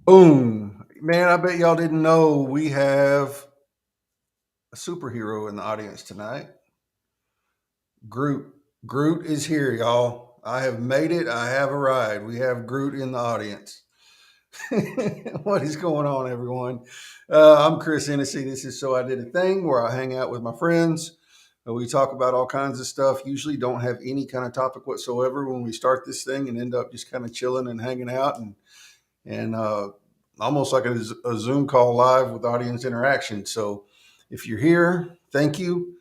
Boom. Man, I bet y'all didn't know we have a superhero in the audience tonight. Groot. Groot is here, y'all. I have made it. I have arrived. We have Groot in the audience. What is going on, everyone? I'm Chris Hennessy. This is So I Did a Thing, where I hang out with my friends. We talk about all kinds of stuff. Usually don't have any kind of topic whatsoever when we start this thing and end up just kind of chilling and hanging out and almost like a Zoom call live with audience interaction. So if you're here, thank you.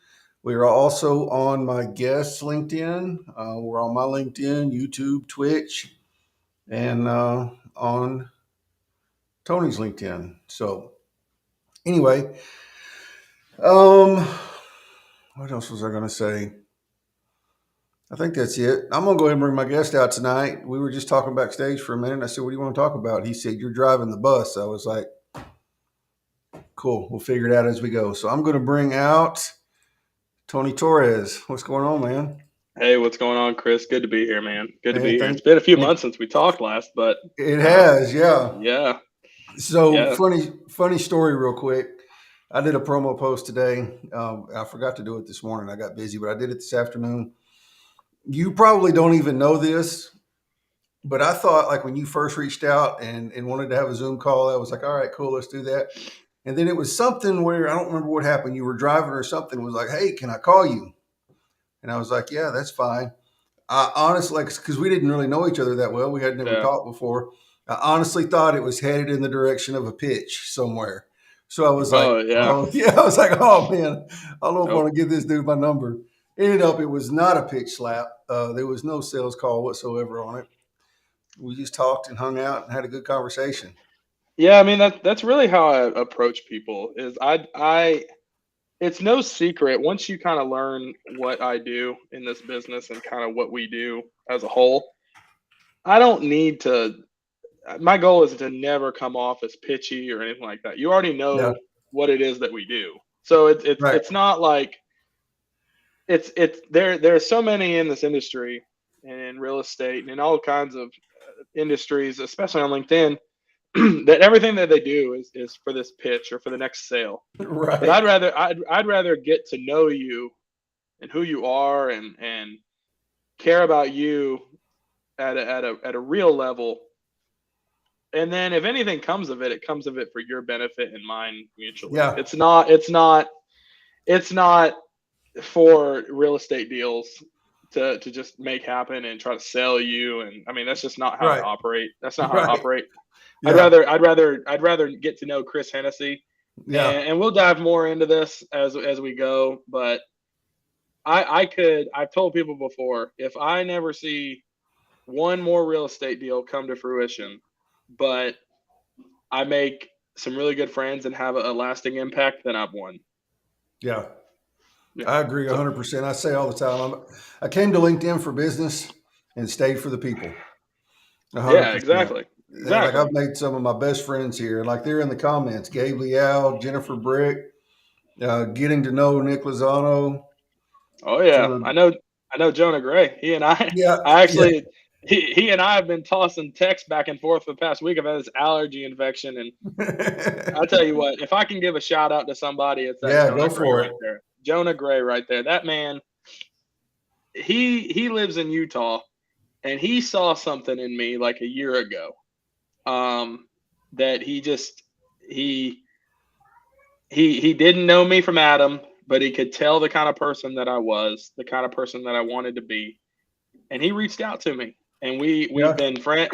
We are also on my guest's LinkedIn. We're on my LinkedIn, YouTube, Twitch, and on Tony's LinkedIn. So anyway, um, what else was I going to say? I think that's it. I'm going to go ahead and bring my guest out tonight. We were just talking backstage for a minute. I said, "What do you want to talk about?" He said, "You're driving the bus." I was like, "Cool. We'll figure it out as we go." So I'm going to bring out Tony Torres. What's going on, man? Hey, what's going on, Chris? Good to be here, man. Good to be Man, here. It's been a few thank months since we talked last, but it uh, has, yeah. yeah, So yeah. funny story, real quick. I did a promo post today. I forgot to do it this morning. I got busy, but I did it this afternoon. You probably don't even know this, but I thought like when you first reached out and wanted to have a Zoom call, I was like, all right, cool, let's do that. And then it was something where I don't remember what happened. You were driving or something. Was like, hey, can I call you? And I was like, yeah, that's fine. I honestly, like, because we didn't really know each other that well, we had never Yeah. talked before. I honestly thought it was headed in the direction of a pitch somewhere. So I was like, Oh, yeah. oh, yeah, I was like, oh man, I don't know if I Nope. want to give this dude my number. Ended up, it was not a pitch slap. There was no sales call whatsoever on it. We just talked and hung out and had a good conversation. Yeah, I mean that's really how I approach people. Is I it's no secret once you kind of learn what I do in this business and kind of what we do as a whole. I don't need to. My goal is to never come off as pitchy or anything like that. You already Yeah, know what it is that we do, so right. it's not like it's there are so many in this industry and in real estate and in all kinds of industries, especially on LinkedIn, that everything that they do is for this pitch or for the next sale. But Right. I'd rather get to know you and who you are and care about you at a real level. And then if anything comes of it, it comes of it for your benefit and mine mutually. Yeah. It's not for real estate deals to just make happen and try to sell you. And I mean, that's just not how I Right. operate. That's not how I Right. operate. Yeah. I'd rather get to know Chris Hennessy, Yeah. and we'll dive more into this as we go. But I've told people before, if I never see one more real estate deal come to fruition, but I make some really good friends and have a lasting impact, then I've won. Yeah. Yeah. I agree So 100%. I say all the time, I came to LinkedIn for business and stayed for the people. yeah, 100%. exactly, And like exactly. I've made some of my best friends here. Like they're in the comments, Gabe Leal, Jennifer Brick, getting to know Nick Lozano. Oh yeah, So I know Jonah Gray. He and yeah, I yeah. actually he and I have been tossing texts back and forth for the past week. I've had this allergy infection, and I tell you what, if I can give a shout out to somebody, it's that Yeah, go Jonah Gray for right it. there. Jonah Gray right there. That man, he lives in Utah, and he saw something in me like a year ago. That he he didn't know me from Adam, but he could tell the kind of person that I was, the kind of person that I wanted to be, and he reached out to me, and Yeah,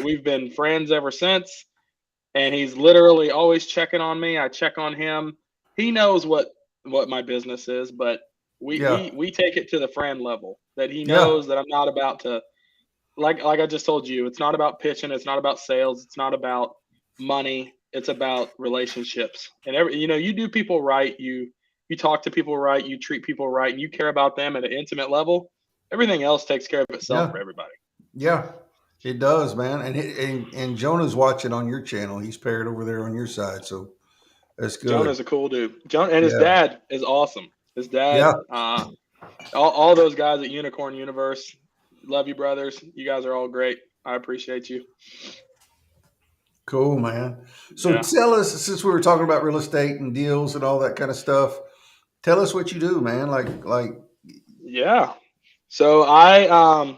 we've been friends ever since. And he's literally always checking on me. I check on him. He knows what my business is, but yeah, we take it to the friend level. That he yeah, knows that I'm not about to, like I just told you. It's not about pitching. It's not about sales. It's not about money. It's about relationships. And you do people right. You talk to people right. You treat people right, and you care about them at an intimate level. Everything else takes care of itself yeah, for everybody. yeah. It does, man. And Jonah's watching on your channel. He's paired over there on your side, so that's good. Jonah's a cool dude. Jonah and his Yeah, dad is awesome. His yeah. dad, all those guys at Unicorn Universe, love you, brothers. You guys are all great. I appreciate you. Cool, man. So Yeah. tell us, since we were talking about real estate and deals and all that kind of stuff, tell us what you do, man. Like, Yeah. So I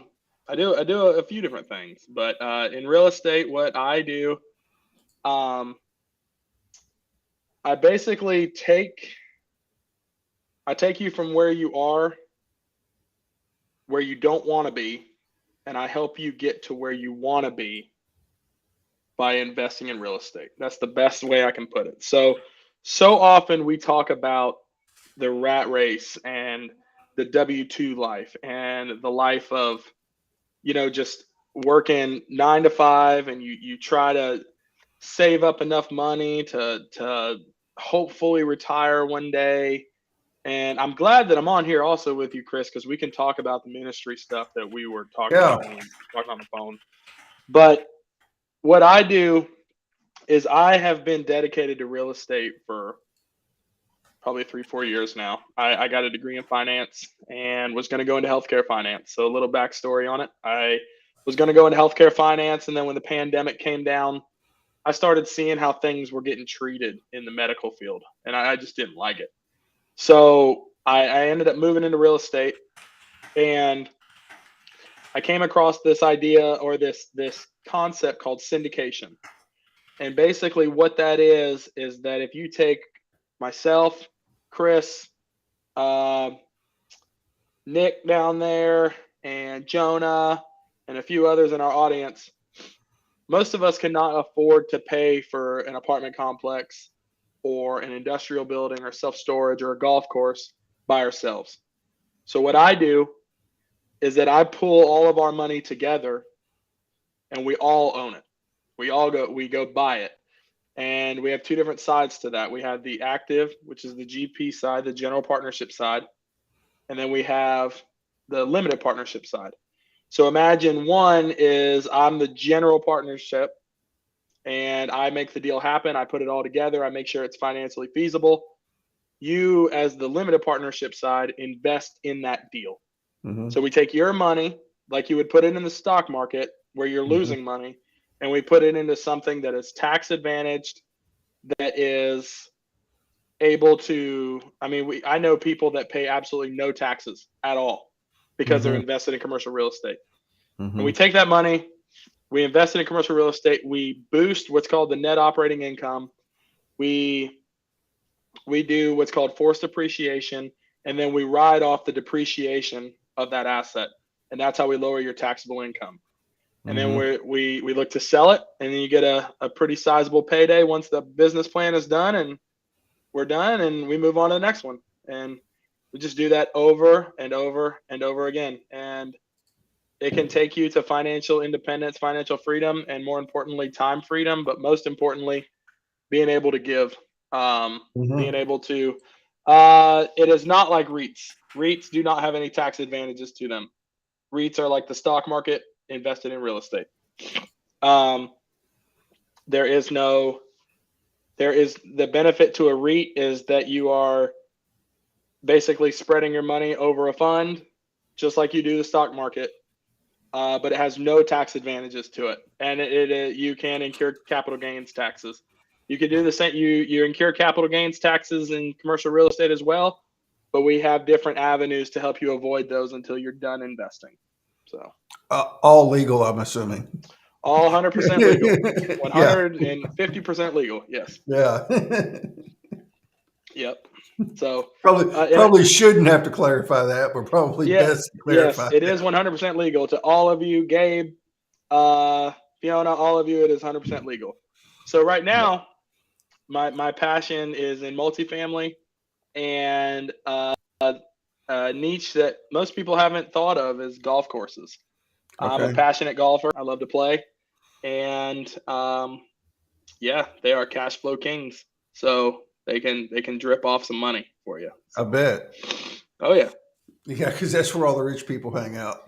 do a few different things, but in real estate, what I do, um, I basically take you from where you are, where you don't want to be, and I help you get to where you want to be by investing in real estate. That's the best way I can put it. So often we talk about the rat race and the W-2 life and the life of, just working 9 to 5, and you try to save up enough money to hopefully retire one day. And I'm glad that I'm on here also with you, Chris, because we can talk about the ministry stuff that we were talking yeah, about when we were talking on the phone. But what I do is I have been dedicated to real estate for probably 3, 4 years now. I got a degree in finance and was going to go into healthcare finance. So a little backstory on it. I was going to go into healthcare finance, and then when the pandemic came down, I started seeing how things were getting treated in the medical field, and I just didn't like it. So I ended up moving into real estate, and I came across this idea, or this concept called syndication. And basically, what that is that if you take myself, Chris, uh, Nick down there, and Jonah, and a few others in our audience, most of us cannot afford to pay for an apartment complex or an industrial building or self storage or a golf course by ourselves. So, what I do is that I pull all of our money together and we all own it. We go buy it. And we have two different sides to that. We have the active, which is the GP side, the general partnership side, and then we have the limited partnership side. So imagine one is I'm the general partnership and I make the deal happen. I put it all together. I make sure it's financially feasible. You, as the limited partnership side, invest in that deal. mm-hmm, So we take your money, like you would put it in the stock market where you're mm-hmm, losing money, and we put it into something that is tax advantaged, that is able to, I know people that pay absolutely no taxes at all because they're mm-hmm, invested in commercial real estate. And we mm-hmm, take that money, we invest it in commercial real estate, we boost what's called the net operating income. We we do what's called forced appreciation, and then we ride off the depreciation of that asset, and that's how we lower your taxable income. And then mm-hmm. we look to sell it, and then you get a pretty sizable payday once the business plan is done, and we're done, and we move on to the next one. And we just do that over and over and over again. And it can take you to financial independence, financial freedom, and more importantly, time freedom. But most importantly, being able to give, being Mm-hmm. able to. It is not like REITs. REITs do not have any tax advantages to them. REITs are like the stock market invested in real estate. Um, there is no. There is the benefit to a REIT is that you are basically spreading your money over a fund, just like you do the stock market, but it has no tax advantages to it, and you can incur capital gains taxes. You can do the same. You incur capital gains taxes in commercial real estate as well, but we have different avenues to help you avoid those until you're done investing. So All legal, I'm assuming. all 100% legal, Yeah, 150% legal. Yes. yeah. Yep. So and Probably shouldn't have to clarify that, but probably yeah, best to yes, clarify it is that. 100% legal to all of you, Gabe, Fiona, all of you. It is 100% legal. So right Yeah. now, my passion is in multifamily, and a niche that most people haven't thought of is golf courses. I'm a Okay. passionate golfer. I love to play, and yeah, they are cash flow kings. So they can drip off some money for you. I So, bet. oh yeah. Yeah, because that's where all the rich people hang out.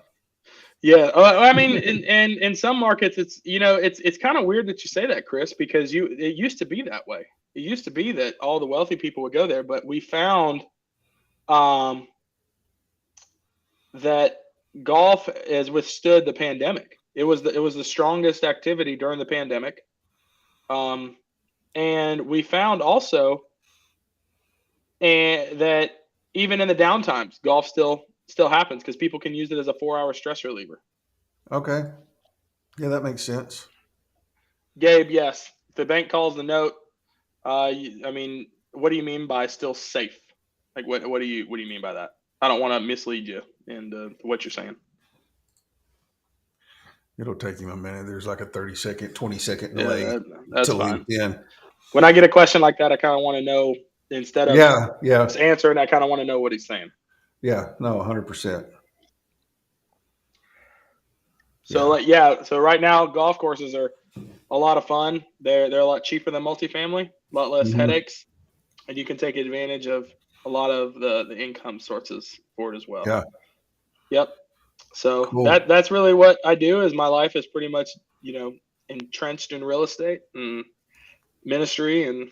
Yeah, I mean, in some markets, it's kind of weird that you say that, Chris, because it used to be that way. It used to be that all the wealthy people would go there, but we found um, that golf has withstood the pandemic. It was the strongest activity during the pandemic, And we found also that even in the downtimes, golf still happens because people can use it as a 4-hour stress reliever. Okay. Yeah, that makes sense. Gabe, yes, if the bank calls the note, I mean, what do you mean by still safe? Like, what do you mean by that? I don't want to mislead you in what you're saying. It'll take him a minute. There's like a 30-second, 20-second Yeah, delay that's to leave fine. in. When I get a question like that, I kind of want to know instead of Yeah, yeah, just answering. I kind of want to know what he's saying. yeah. No, 100%. So, Yeah. like, yeah. So right now, golf courses are a lot of fun. They're a lot cheaper than multifamily, a lot less Hmm. headaches, and you can take advantage of a lot of the income sources for it as well. Yeah. Yep. So Cool. that's really what I do. Is my life is pretty much entrenched in real estate and ministry and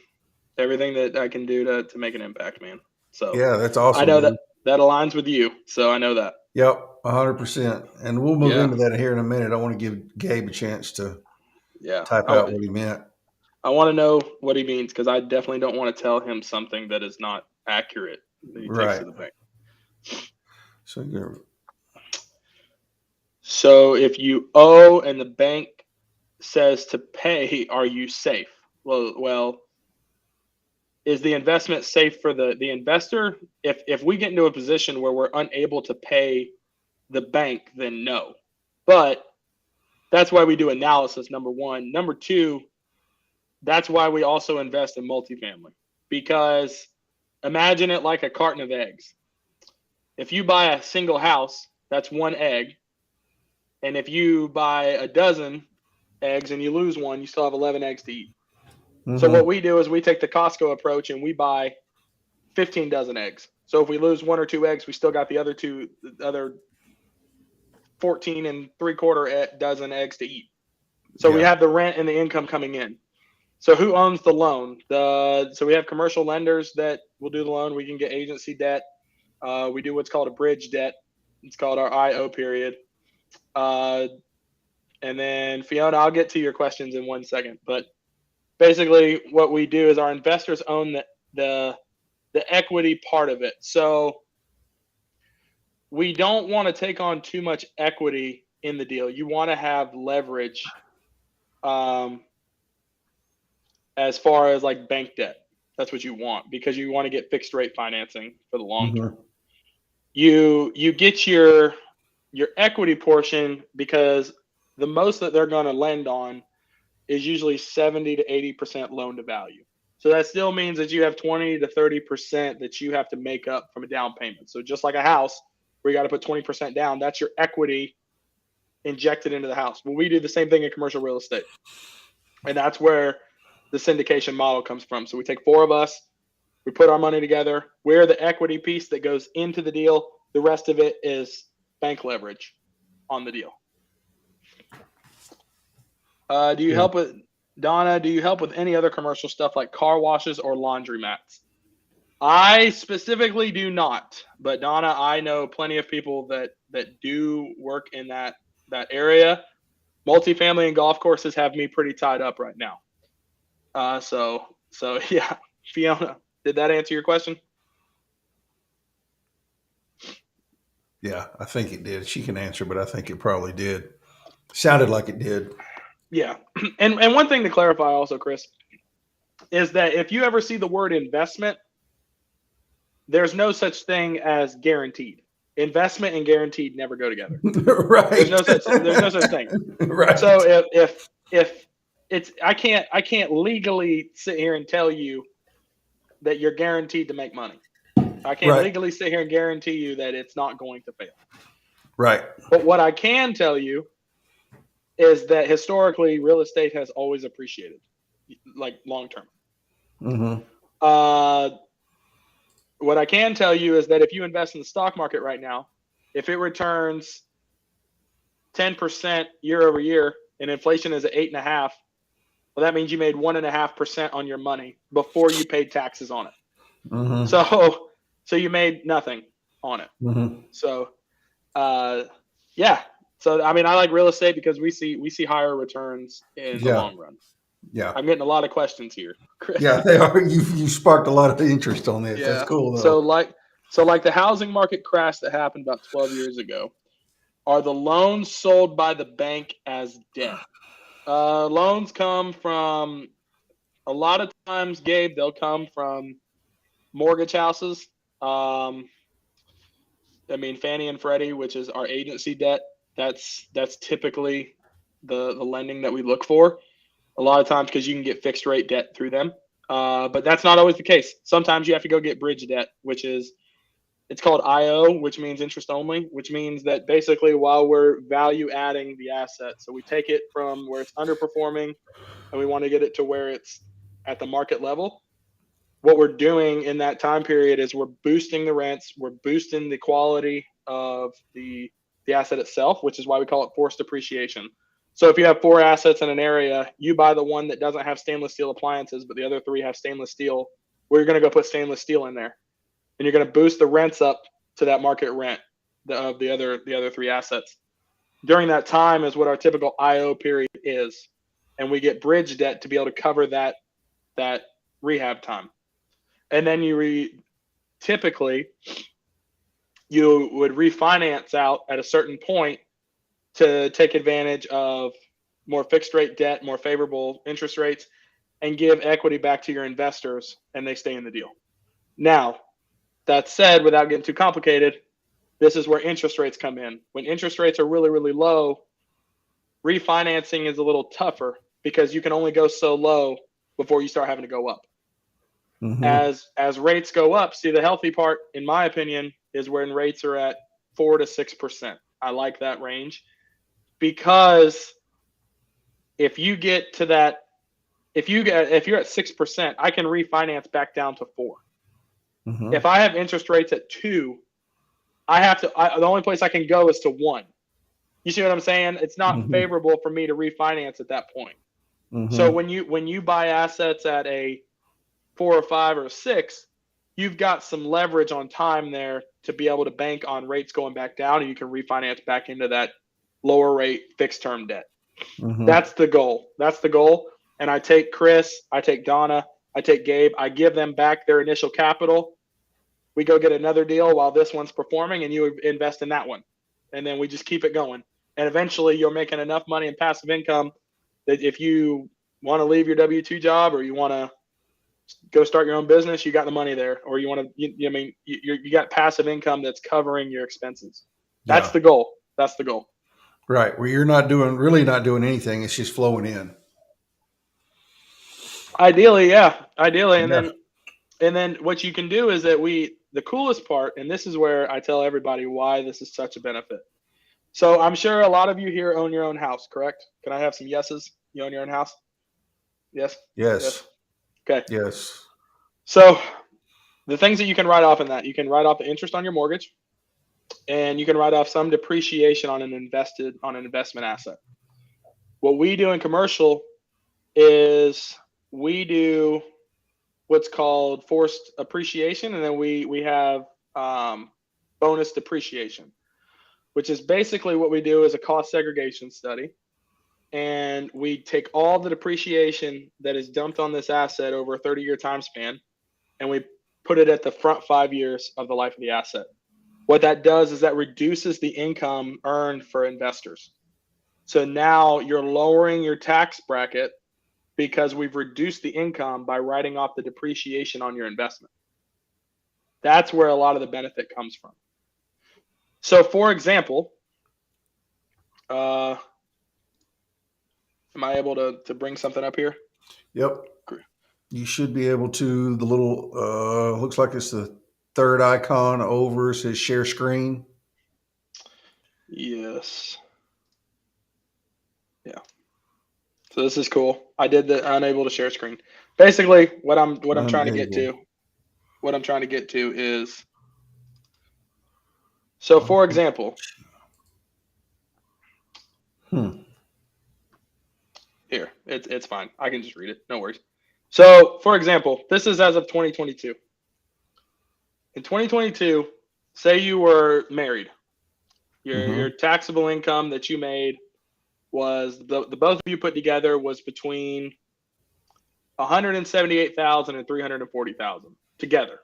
everything that I can do to make an impact, man. So Yeah, that's I awesome, know that man. that aligns with you. So I know that. Yep, 100%. And we'll move Yeah. into that here in a minute. I want to give Gabe a chance to Yeah. type out what he meant. I want to know what he means because I definitely don't want to tell him something that is not accurate that he takes to Right. the bank. So you're So if you owe and the bank says to pay, are you safe? Well, is the investment safe for the investor? If we get into a position where we're unable to pay the bank, then no. But that's why we do analysis, number one. Number two, that's why we also invest in multifamily. Because imagine it like a carton of eggs. If you buy a single house, that's one egg. And if you buy a dozen eggs and you lose one, you still have 11 eggs to eat. So what mm-hmm. we do is we take the Costco approach and we buy 15 dozen eggs. So if we lose one or two eggs, we still got the other 14 and three-quarter dozen eggs to eat. So we Yeah. have the rent and the income coming in. So who owns the loan? So we have commercial lenders that will do the loan. We can get agency debt. We do what's called a bridge debt. It's called our IO period. Uh, and then Fiona, I'll get to your questions in 1 second. But basically, what we do is our investors own the the equity part of it. So we don't want to take on too much equity in the deal. You want to have leverage um, as far as like bank debt. That's what you want because you want to get fixed rate financing for the long term. Mm-hmm. You get your equity portion because the most that they're going to lend on is usually 70 to 80% loan to value. So that still means that you have 20 to 30% that you have to make up from a down payment. So just like a house where you got to put 20% down, that's your equity injected into the house. Well, we do the same thing in commercial real estate. And that's where the syndication model comes from. So we take four of us, we put our money together. We're the equity piece that goes into the deal. The rest of it is bank leverage on the deal. Do you Yeah. help with Donna? Do you help with any other commercial stuff like car washes or laundromats? I specifically do not, but Donna, I know plenty of people that do work in that area. Multifamily and golf courses have me pretty tied up right now. So yeah, Fiona, did that answer your question? Yeah, I think it did. She can answer, but I think it probably did. Sounded like it did. Yeah, and one thing to clarify also, Chris, is that if you ever see the word investment, there's no such thing as guaranteed. Investment and guaranteed never go together. There's Right. no such thing. So Right. if it's I can't legally sit here and tell you that you're guaranteed to make money. I can't Right. legally sit here and guarantee you that it's not going to fail. Right. But what I can tell you is that historically real estate has always appreciated, like long term. Mm-hmm. Uh, what I can tell you is that if you invest in the stock market right now, if it returns 10% year over year and inflation is at 8.5, well, that means you made 1.5% on your money before you paid taxes on it. Mm-hmm. So you made nothing on it. Mm-hmm. So yeah. So I mean, I like real estate because we see higher returns in the Yeah. long run. Yeah. I'm getting a lot of questions here. Yeah, they are. You sparked a lot of interest on this. That's Yeah. cool So though. like so like the housing market crash that happened about 12 years ago, are the loans sold by the bank as debt? Loans come from a lot of times, Gabe, they'll come from mortgage houses. Um, I mean, Fannie and Freddie, which is our agency debt. That's typically the lending that we look for. A lot of times because you can get fixed rate debt through them. But that's not always the case. Sometimes you have to go get bridge debt, which is it's called IO, which means interest only, which means that basically while we're value adding the asset, so we take it from where it's underperforming and we want to get it to where it's at the market level. What we're doing in that time period is we're boosting the rents, we're boosting the quality of the asset itself, which is why we call it forced appreciation. So if you have 4 assets in an area, you buy the one that doesn't have stainless steel appliances, but the other 3 have stainless steel. We're going to go put stainless steel in there, and you're going to boost the rents up to that market rent of the other 3 assets. During that time is what our typical IO period is, and we get bridge debt to be able to cover that rehab time. And then typically you would refinance out at a certain point to take advantage of more fixed rate debt, more favorable interest rates, and give equity back to your investors, and they stay in the deal. Now, that said, without getting too complicated, this is where interest rates come in. When interest rates are really, really low, refinancing is a little tougher because you can only go so low before you start having to go up. Mm-hmm. As rates go up, see, the healthy part, in my opinion, is when rates are at 4 to 6%. I like that range because if you get to that, if you're at 6%, I can refinance back down to 4. Mm-hmm. If I have interest rates at 2, the only place I can go is to 1. You see what I'm saying? It's not Mm-hmm. favorable for me to refinance at that point. So Mm-hmm. when you buy assets at a 4 or 5 or 6, you've got some leverage on time there to be able to bank on rates going back down, and you can refinance back into that lower rate fixed term debt. Mm-hmm. That's the goal. That's the goal. And I take Chris, I take Donna, I take Gabe, I give them back their initial capital. We go get another deal while this one's performing, and you invest in that one. And then we just keep it going. And eventually you're making enough money in passive income that if you want to leave your W-2 job or you want to go start your own business, you got the money there, or you want to, I mean, you got passive income that's covering your expenses. That's Yeah. the goal. That's the goal. Right. Where you're really not doing anything. It's just flowing in. Ideally, yeah, ideally, and Yeah. then what you can do is that the coolest part, and this is where I tell everybody why this is such a benefit. So I'm sure a lot of you here own your own house, correct? Can I have some yeses? You own your own house? Yes. Yes. Yes. Okay. Yes. So the things that you can write off in that, you can write off the interest on your mortgage, and you can write off some depreciation on an investment asset. What we do in commercial is we do what's called forced appreciation, and then we have bonus depreciation, which is basically what we do is a cost segregation study, and we take all the depreciation that is dumped on this asset over a 30-year time span, and we put it at the front 5 years of the life of the asset. What that does is that reduces the income earned for investors. So now you're lowering your tax bracket because we've reduced the income by writing off the depreciation on your investment. That's where a lot of the benefit comes from. So, for example, am I able to bring something up here? Yep. You should be able to. The little looks like it's the third icon over. Says share screen. Yes. Yeah. So this is cool. I did the unable to share screen. Basically, what I'm trying to get Unable. to, what I'm trying to get to is, so for example, Hmm. here, it's fine. I can just read it. No worries. So, for example, this is as of 2022. In 2022, say you were married. Your Mm-hmm. taxable income that you made was the both of you put together was between 178,000 and 340,000 together.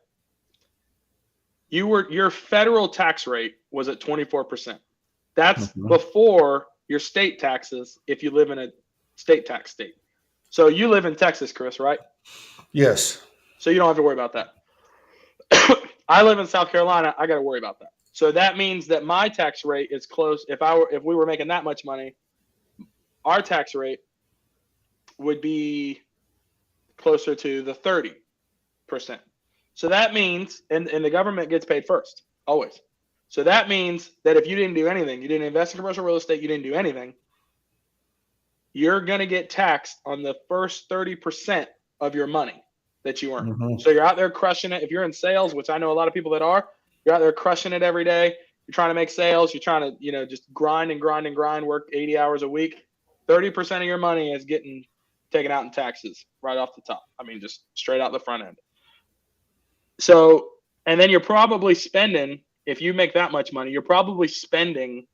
Your federal tax rate was at 24%. That's before your state taxes if you live in a state tax state. So you live in Texas, Chris, right? Yes. So you don't have to worry about that. I live in South Carolina. I got to worry about that. So that means that my tax rate is close. If we were making that much money, our tax rate would be closer to the 30%. So that means, and the government gets paid first, always. So that means that if you didn't do anything, you didn't invest in commercial real estate, you didn't do anything, you're going to get taxed on the first 30% of your money that you earn. Mm-hmm. So you're out there crushing it. If you're in sales, which I know a lot of people that are, you're out there crushing it every day. You're trying to make sales. You're trying to, just grind and grind and grind, work 80 hours a week. 30% of your money is getting taken out in taxes right off the top. I mean, just straight out the front end. So, and then you're probably spending, if you make that much money, you're probably spending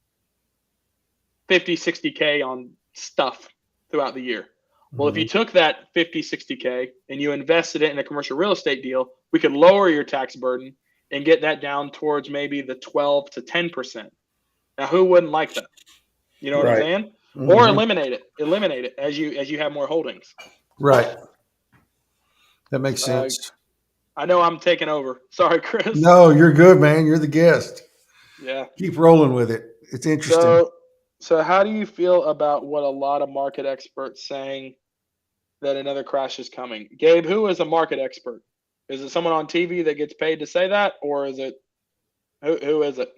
50, 60K on stuff throughout the year. Well, if you took that 50, 60K and you invested it in a commercial real estate deal, we could lower your tax burden and get that down towards maybe the 12 to 10%. Now, who wouldn't like that? You know what I'm saying? Mm-hmm. Or eliminate it as you have more holdings. Right. That makes sense. I know I'm taking over. Sorry, Chris. No, you're good, man. You're the guest. Yeah. Keep rolling with it. It's interesting. So how do you feel about what a lot of market experts saying that another crash is coming? Gabe, who is a market expert? Is it someone on TV that gets paid to say that, or is it who is it?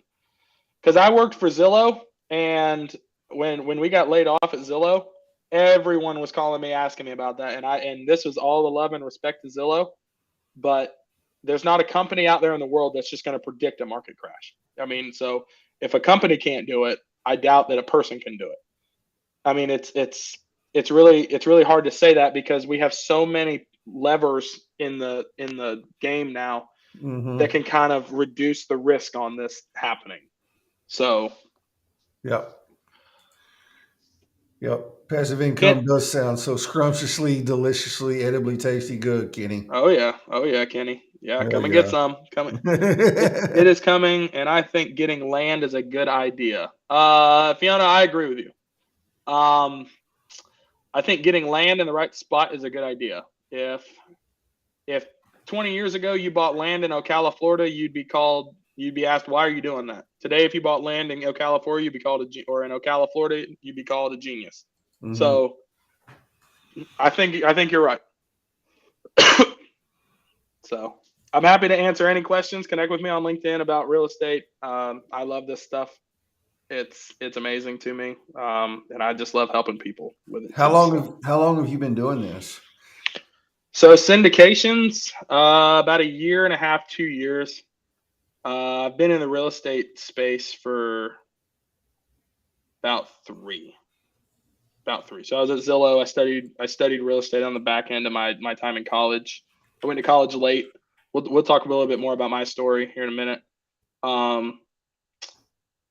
Because I worked for Zillow, and when we got laid off at Zillow, everyone was calling me asking me about that, and this was all the love and respect to Zillow, but there's not a company out there in the world that's just going to predict a market crash. I mean, so if a company can't do it, I doubt that a person can do it. I mean, it's really hard to say that because we have so many levers in the game now that can kind of reduce the risk on this happening. So, yep. Passive income does sound so scrumptiously, deliciously, edibly tasty good, Kenny. Oh yeah, Kenny. Yeah, come and get some. It is coming, and I think getting land is a good idea. Fiona, I agree with you. I think getting land in the right spot is a good idea. If 20 years ago you bought land in Ocala, Florida, you'd be asked, why are you doing that? Today, if you bought land in Ocala, Florida, you'd be called or in Ocala, Florida, you'd be called a genius. Mm-hmm. So I think you're right. So I'm happy to answer any questions. Connect with me on LinkedIn about real estate. I love this stuff. It's amazing to me, and I just love helping people with it. How long have you been doing this? So syndications, about a year and a half, 2 years. I've been in the real estate space for about three. So I was at Zillow. I studied real estate on the back end of my time in college. I went to college late. We'll talk a little bit more about my story here in a minute.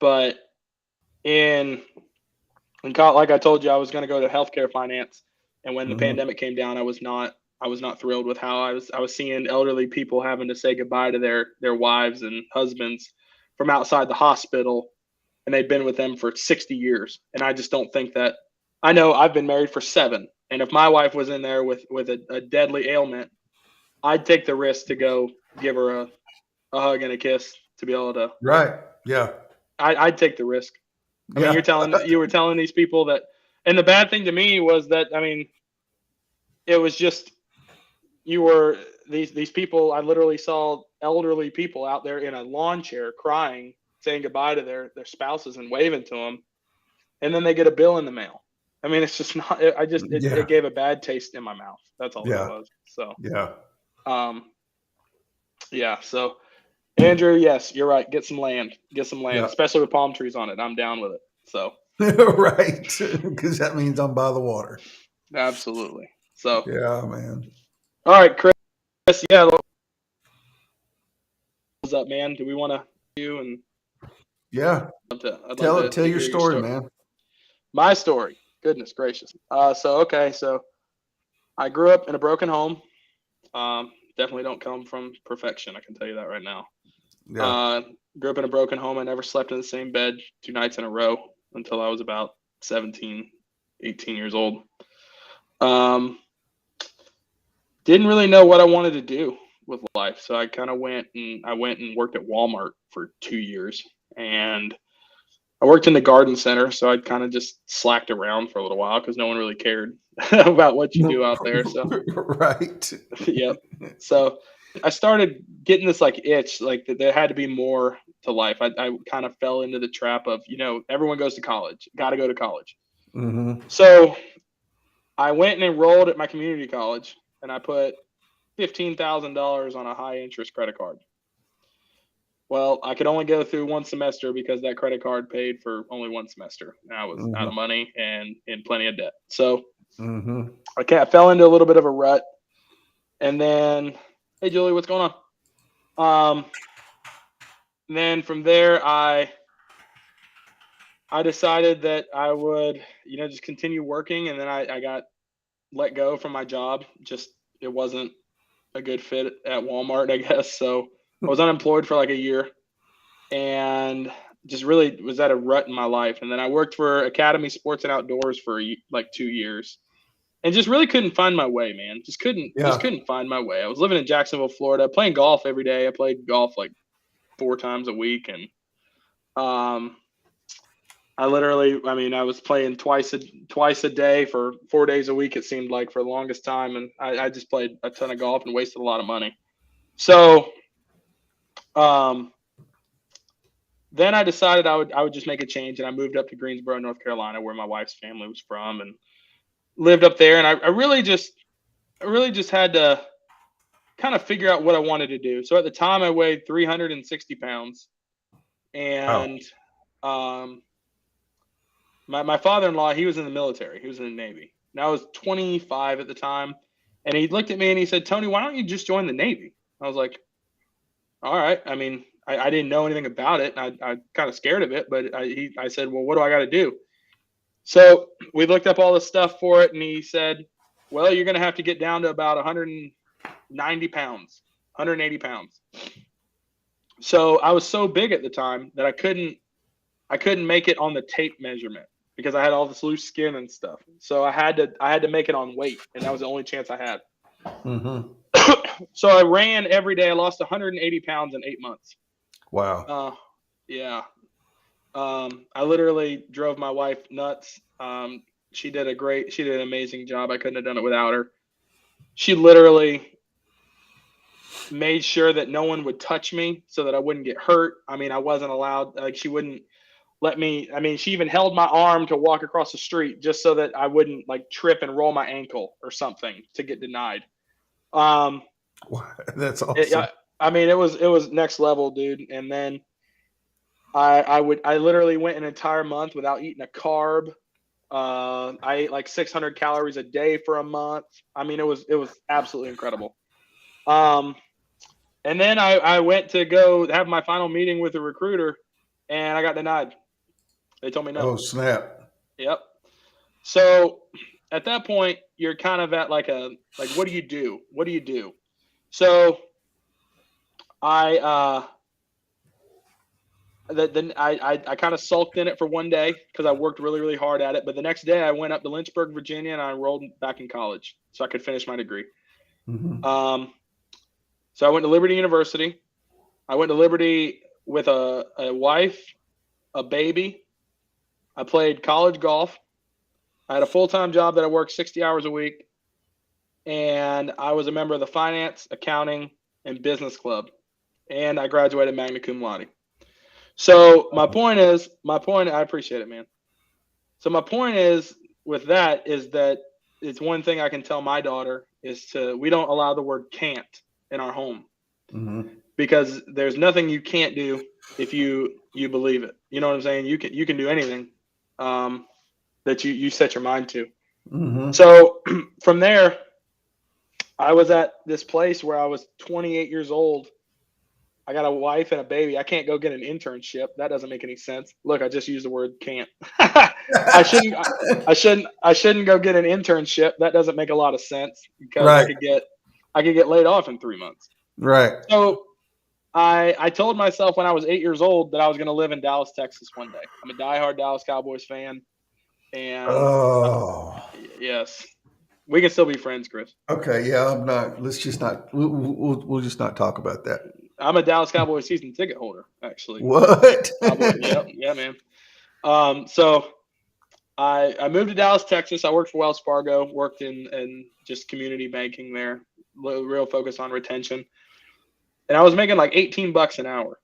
But in college, like I told you, I was going to go to healthcare finance, and when the pandemic came down, I was not thrilled with how I was seeing elderly people having to say goodbye to their wives and husbands from outside the hospital, and they've been with them for 60 years. And I just don't think that. I know I've been married for 7, and if my wife was in there with a deadly ailment, I'd take the risk to go give her a hug and a kiss to be able to. Right. Yeah. I'd take the risk. I mean, you were telling these people that, and the bad thing to me was that, I mean, it was just, these people, I literally saw elderly people out there in a lawn chair crying, saying goodbye to their spouses and waving to them. And then they get a bill in the mail. I mean, it's just not, it gave a bad taste in my mouth. That's all it was. So, so Andrew, yes, you're right. Get some land, especially with palm trees on it. I'm down with it. So, right. Because that means I'm by the water. Absolutely. So, yeah, man. All right, Chris. Yeah. What's up, man? Do we want to do and? Yeah. Tell your story, man. My story. Goodness gracious. So I grew up in a broken home. Definitely don't come from perfection. I can tell you that right now. Yeah. Uh, Grew up in a broken home. I never slept in the same bed 2 nights in a row until I was about 17, 18 years old. Um, didn't really know what I wanted to do with life, so I kind of went and worked at Walmart for 2 years, and I worked in the garden center, so I kind of just slacked around for a little while because no one really cared about what you do out there. So Right. yep. So I started getting this like itch, like that there had to be more to life. I kind of fell into the trap of, everyone goes to college, got to go to college. Mm-hmm. So I went and enrolled at my community college, and I put $15,000 on a high interest credit card. Well, I could only go through one semester because that credit card paid for only one semester. And I was out Mm-hmm. of money and in plenty of debt. So Mm-hmm. I fell into a little bit of a rut. And then, hey, Julie, what's going on? Then from there, I decided that I would, just continue working. And then I got let go from my job. Just it wasn't a good fit at Walmart, I guess. So I was unemployed for like a year, and just really was at a rut in my life. And then I worked for Academy Sports and Outdoors for like 2 years, and just really couldn't find my way, man. Just Yeah. couldn't find my way. I was living in Jacksonville, Florida, playing golf every day. I played golf like 4 times a week, and um, I was playing twice a day for 4 days a week. It seemed like for the longest time, and I just played a ton of golf and wasted a lot of money. So um, then I decided I would just make a change, and I moved up to Greensboro, North Carolina, where my wife's family was from, and lived up there. And I really just had to kind of figure out what I wanted to do. So at the time, I weighed 360 pounds, Wow. and um, my father-in-law, he was in the military. He was in the Navy. And I was 25 at the time, and he looked at me and he said, "Tony, why don't you just join the Navy?" I was like, "All right." I mean, I didn't know anything about it, and I kind of scared of it. But I said, "Well, what do I got to do?" So we looked up all the stuff for it, and he said, "Well, you're going to have to get down to about 190 pounds, 180 pounds." So I was so big at the time that I couldn't make it on the tape measurement because I had all this loose skin and stuff. So I had to make it on weight, and that was the only chance I had. Mm-hmm. So I ran every day. I lost 180 pounds in 8 months. Wow. Uh, yeah. I literally drove my wife nuts. She did an amazing job. I couldn't have done it without her. She literally made sure that no one would touch me so that I wouldn't get hurt. I mean, I wasn't allowed, like, she wouldn't let me. I mean, she even held my arm to walk across the street just so that I wouldn't like trip and roll my ankle or something to get denied. Um, Wow. That's it, awesome. I, I mean, it was next level, dude. And then I literally went an entire month without eating a carb. I ate like 600 calories a day for a month. I mean, it was absolutely incredible. Um, and then I went to go have my final meeting with a recruiter, and I got denied. They told me no. Oh, snap. Yep. So at that point, you're kind of at like, what do you do? What do you do? So I then I kind of sulked in it for one day because I worked really really hard at it. But the next day, I went up to Lynchburg, Virginia, and I enrolled back in college so I could finish my degree. Mm-hmm. Um, so I went to Liberty University. I went to Liberty with a wife, a baby. I played college golf. I had a full time job that I worked 60 hours a week, and I was a member of the finance, accounting, and business club. And I graduated magna cum laude. So I appreciate it, man. So my point is with that is that it's one thing I can tell my daughter is we don't allow the word can't in our home Mm-hmm. because there's nothing you can't do if you believe it. You know what I'm saying? You can do anything that you set your mind to. Mm-hmm. So from there, I was at this place where I was 28 years old. I got a wife and a baby. I can't go get an internship. That doesn't make any sense. Look, I just used the word can't. I I shouldn't I shouldn't go get an internship. That doesn't make a lot of sense because Right. I could get laid off in 3 months. Right. So I told myself when I was 8 years old that I was going to live in Dallas, Texas one day. I'm a diehard Dallas Cowboys fan, and Oh. yes, we can still be friends, Chris. Okay. Yeah. I'm not. Let's just not. We'll just not talk about that. I'm a Dallas Cowboys season ticket holder, actually. What? Cowboy, yep, yeah, man. So I moved to Dallas, Texas. I worked for Wells Fargo, worked in just community banking there, real focus on retention, and I was making like $18 an hour.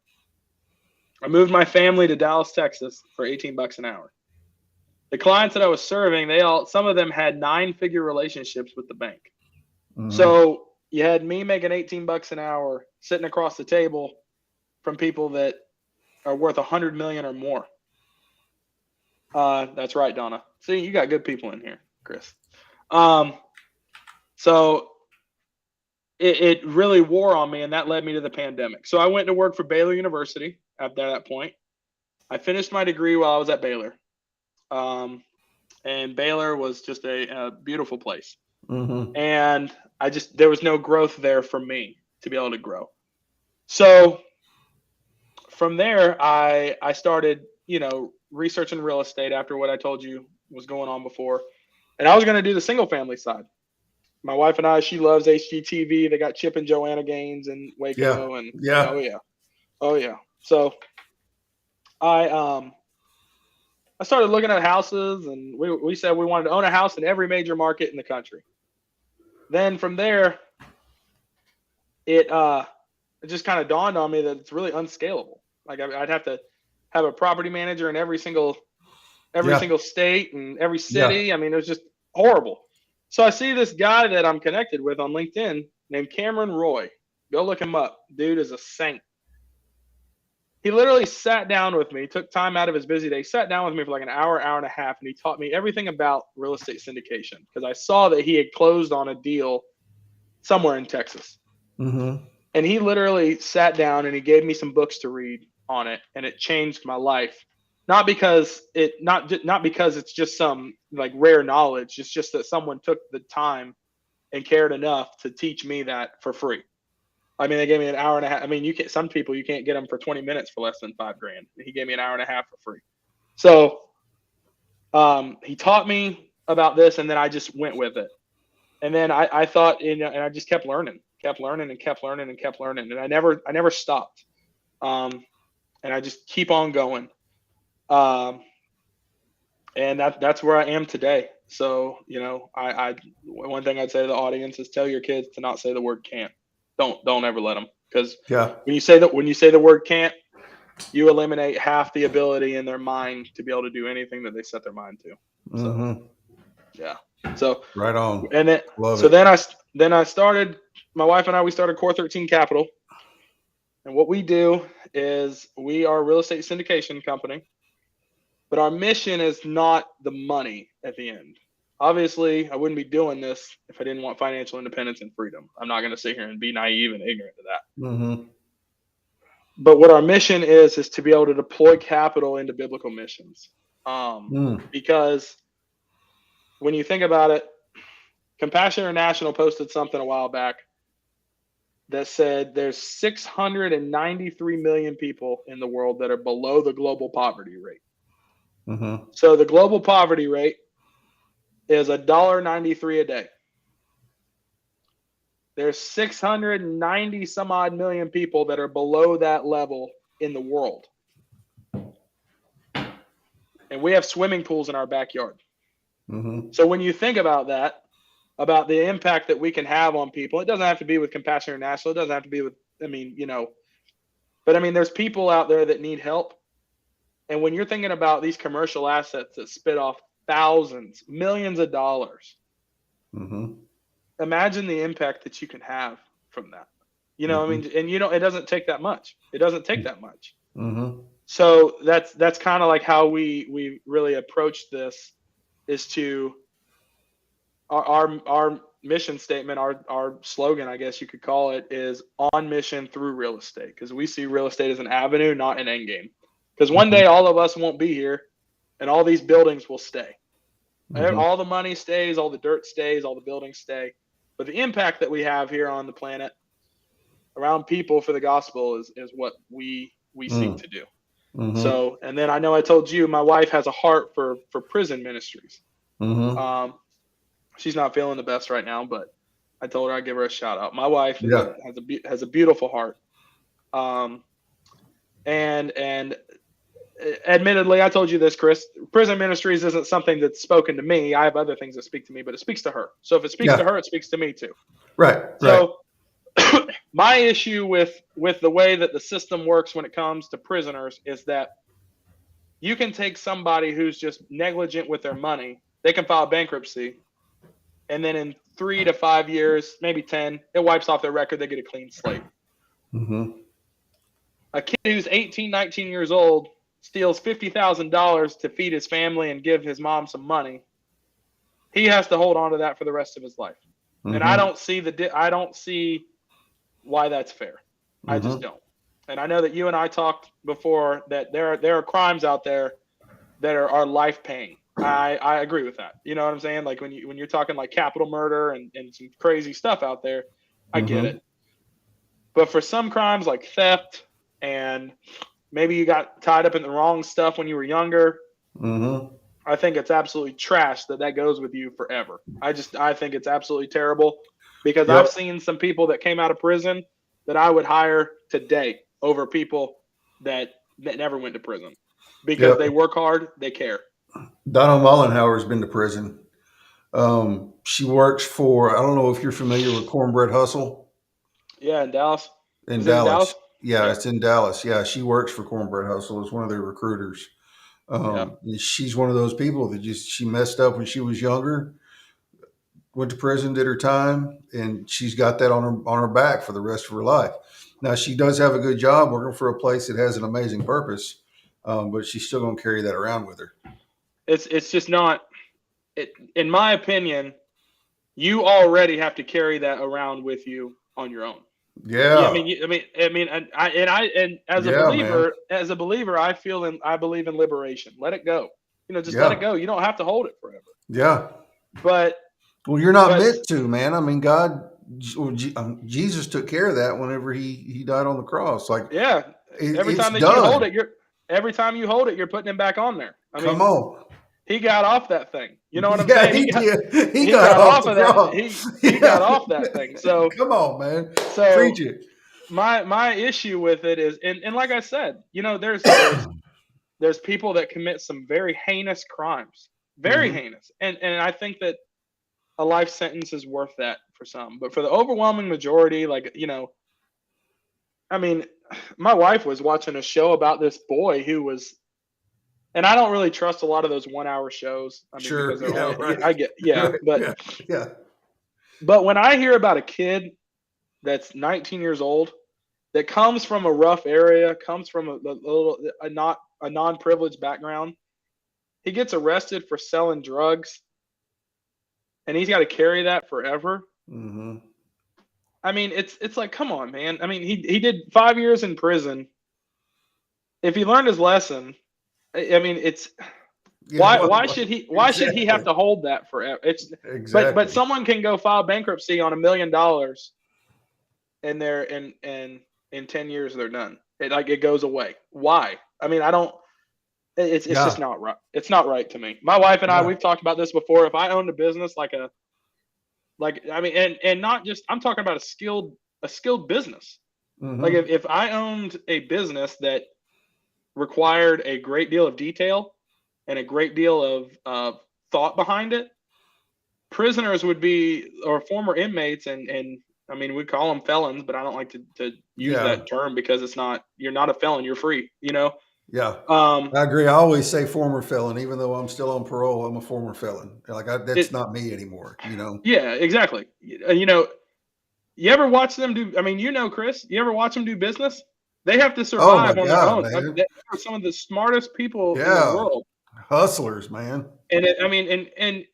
I moved my family to Dallas, Texas for $18 an hour. The clients that I was serving, some of them had 9-figure relationships with the bank. Mhm. So you had me making $18 an hour sitting across the table from people that are worth 100 million or more. That's right, Donna. See, you got good people in here, Chris. So it really wore on me, and that led me to the pandemic. So I went to work for Baylor University at that point. I finished my degree while I was at Baylor. And Baylor was just a beautiful place. Mhm. And there was no growth there for me to be able to grow. So from there, I started, researching real estate after what I told you was going on before. And I was going to do the single family side. My wife and I, she loves HGTV. They got Chip and Joanna Gaines in Yeah. Waco, and Yeah. oh yeah, oh yeah. So I I started looking at houses, and we said we wanted to own a house in every major market in the country. Then from there, it it just kind of dawned on me that it's really unscalable. Like I'd have to have a property manager in every Yeah. single state and every Yeah. city. I mean, it was just horrible. So I see this guy that I'm connected with on LinkedIn named Cameron Roy. Go look him up. Dude is a saint. He literally sat down with me, took time out of his busy day, sat down with me for like an hour, hour and a half, and he taught me everything about real estate syndication because I saw that he had closed on a deal somewhere in Texas. Mhm. And he literally sat down and he gave me some books to read on it, and it changed my life. Not because it's just some like rare knowledge. It's just that someone took the time and cared enough to teach me that for free. I mean, they gave me an hour and a half. I mean, some people you can't get them for 20 minutes for less than $5,000. He gave me an hour and a half for free. So he taught me about this, and then I just went with it. And then I thought, and I just kept learning, and kept learning, and I never stopped. And I just keep on going. Um, and that's where I am today. So I one thing I'd say to the audience is tell your kids to not say the word can't. Don't ever let them, because Yeah. when you say the word can't, you eliminate half the ability in their mind to be able to do anything that they set their mind to. So Mhm. yeah. So Right on. and then Love so it. then I started, my wife and I, we started Core 13 Capital. And what we do is we are a real estate syndication company, but our mission is not the money at the end. Obviously, I wouldn't be doing this if I didn't want financial independence and freedom. I'm not going to sit here and be naive and ignorant to that. Mhm. But what our mission is to be able to deploy capital into biblical missions. Mm. Because when you think about it, Compassion International posted something a while back that said there's 693 million people in the world that are below the global poverty rate. Mhm. So the global poverty rate is $1.93 a day. There's 690 some odd million people that are below that level in the world. And we have swimming pools in our backyard. Mhm. So when you think about that, about the impact that we can have on people, it doesn't have to be with Compassion International. It doesn't have to be with, but I mean, there's people out there that need help. And when you're thinking about these commercial assets that spit off thousands, millions of dollars, Mhm. imagine the impact that you can have from that. Mhm. And it doesn't take that much. It doesn't take that much. Mhm. So that's kind of like how we really approach this, is to our mission statement, our slogan, I guess you could call it, is on mission through real estate, because we see real estate as an avenue, not an end game. Because one Mhm. day all of us won't be here, and all these buildings will stay. Mm-hmm. All the money stays, all the dirt stays, all the buildings stay. But the impact that we have here on the planet around people for the gospel is what we seek to do. Mm-hmm. So, and then I know I told you my wife has a heart for prison ministries. Mm-hmm. Um, she's not feeling the best right now, but I told her I'd give her a shout out. My wife Yeah. has a beautiful heart. Um, and admittedly, I told you this, Chris. Prison ministries isn't something that's spoken to me. I have other things that speak to me, but it speaks to her. So if it speaks to Yeah. her, it speaks to me too. Right. Right. So my issue with the way that the system works when it comes to prisoners is that you can take somebody who's just negligent with their money, they can file bankruptcy, and then in 3 to 5 years, maybe 10, it wipes off their record, they get a clean slate. Mm-hmm. A kid who's 18, 19 years old steals $50,000 to feed his family and give his mom some money. He has to hold on to that for the rest of his life. And I Mm-hmm. don't see I don't see why that's fair. I just Mm-hmm. don't. And I know that you and I talked before that there are crimes out there that are life paying. I agree with that. You know what I'm saying? Like when you're talking like capital murder and some crazy stuff out there, I get Mm-hmm. it. But for some crimes like theft and maybe you got tied up in the wrong stuff when you were younger, Mm-hmm. I think it's absolutely trash that goes with you forever. I think it's absolutely terrible because Yep. I've seen some people that came out of prison that I would hire today over people that never went to prison because Yep. they work hard, they care. Donna Mollenhauer's been to prison. She works for, I don't know if you're familiar with Cornbread Hustle Yeah, in Dallas. in Is it in Dallas. Dallas? Yeah, Yeah. it's in Dallas. Yeah, she works for Cornbread Hustle as one of their recruiters. Yeah. She's one of those people that just she messed up when she was younger, went to prison, did her time, and she's got that on her back for the rest of her life. Now she does have a good job working for a place that has an amazing purpose, but she's still going to carry that around with her. It's just not in my opinion, you already have to carry that around with you on your own. Yeah, Yeah, and yeah, man. as a believer, I believe in liberation. Let it go. Just let it Yeah, go. You don't have to hold it forever. yeah. But Well, you're not but meant to, man. I mean, Jesus took care of that whenever he died on the cross. Like yeah, it's done. every time you hold it, you're putting it back on there. I Come mean, on. he got off that thing. You know what I'm Yeah, saying? he did. He He got got off off the of that. cross. He got Yeah. off that thing. So Come on, man. so Preach it. my issue with it is and like I said, there's people that commit some very heinous crimes. Very Hmm. heinous. And I think that a life sentence is worth that for some. But for the overwhelming majority, I mean, my wife was watching a show about this boy who was, and I don't really trust a lot of those 1 hour shows. I mean, because Sure. they're Yeah. only, Right. I get, yeah, Right. but, Yeah. Yeah. but when I hear about a kid that's 19 years old that comes from a rough area, comes from a non-privileged background, he gets arrested for selling drugs and he's got to carry that forever. Hmm. I mean, it's like, come on, man. I mean, he did 5 years in prison. If he learned his lesson, I mean, it's Yeah. why should he have Exactly. to hold that forever? It's but Exactly. someone can go file bankruptcy on $1 million and they're in 10 years they're done. It goes away. Why? I mean, I don't. It's just Yeah. not right. It's not right to me. My wife and I Yeah. we've talked about this before. If I owned a business I mean, and not just I'm talking about a skilled business. Like Hmm. if I owned a business that required a great deal of detail and a great deal of thought behind it, prisoners would be or former inmates and I mean we call them felons, but I don't like to use Yeah. that term because it's not you're not a felon, you're free, you know. Yeah. Um, I agree. I always say former felon, even though I'm still on parole. I'm a former felon. That's it not me anymore. You know. yeah, exactly. You ever watch them do? I mean, Chris, you ever watch them do business? They have to Oh my survive on their God, own. man. They are some of the smartest people in the Yeah. world. Hustlers, man. I mean, and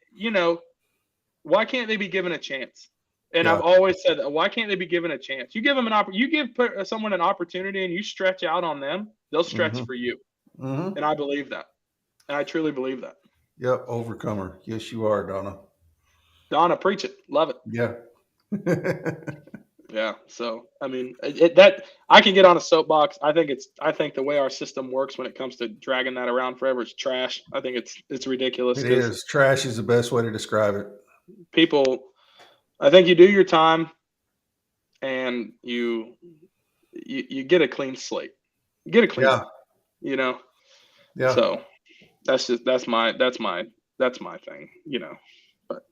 why can't they be given a chance? And I've Yeah. always said that. Why can't they be given a chance? You give them you give someone an opportunity, and you stretch out on them, they'll stretch Hmm. for you. Hmm. And I believe that. I truly believe that. Yep, overcomer. Yes, you are, Donna. Donna, preach it. Love it. Yeah. Yeah. So, I mean, that I can get on a soapbox. I think the way our system works when it comes to dragging that around forever is trash. I think it's ridiculous It because is. Trash is the best way to describe it. people, I think you do your time and you get a clean slate. You get a clean Yeah. one, you know? Yeah. So that's my thing, you know. But